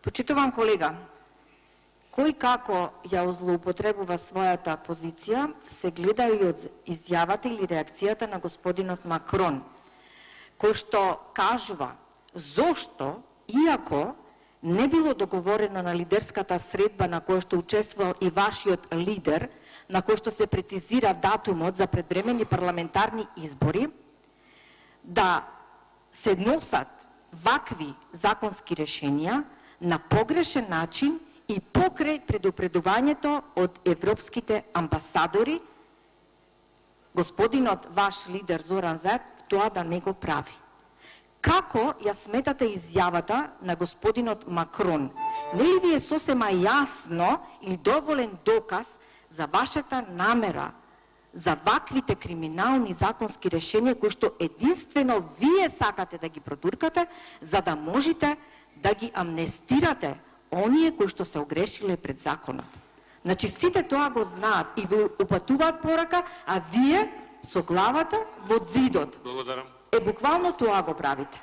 Почитуван колега, кој како ја злоупотребува својата позиција, се гледа и од изјавата или реакцијата на господинот Макрон, кој што кажува зошто, иако не било договорено на лидерската средба на која што учествувал и вашиот лидер, на кој што се прецизира датумот за предвремени парламентарни избори, да се носат вакви законски решенија на погрешен начин и покрај предупредувањето од европските амбасадори, господинот ваш лидер Зоран Заев тоа да не го прави. Како ја сметате изјавата на господинот Макрон? Нели ви е сосема јасно и доволен доказ за вашата намера за ваквите криминални законски решенија кои што единствено вие сакате да ги продуркате, за да можете да ги амнестирате оние кои што се огрешиле пред законот. Значи сите тоа го знаат и ви упатуваат порака, а вие со главата во зидот. Благодарам. Буквално тоа го правите.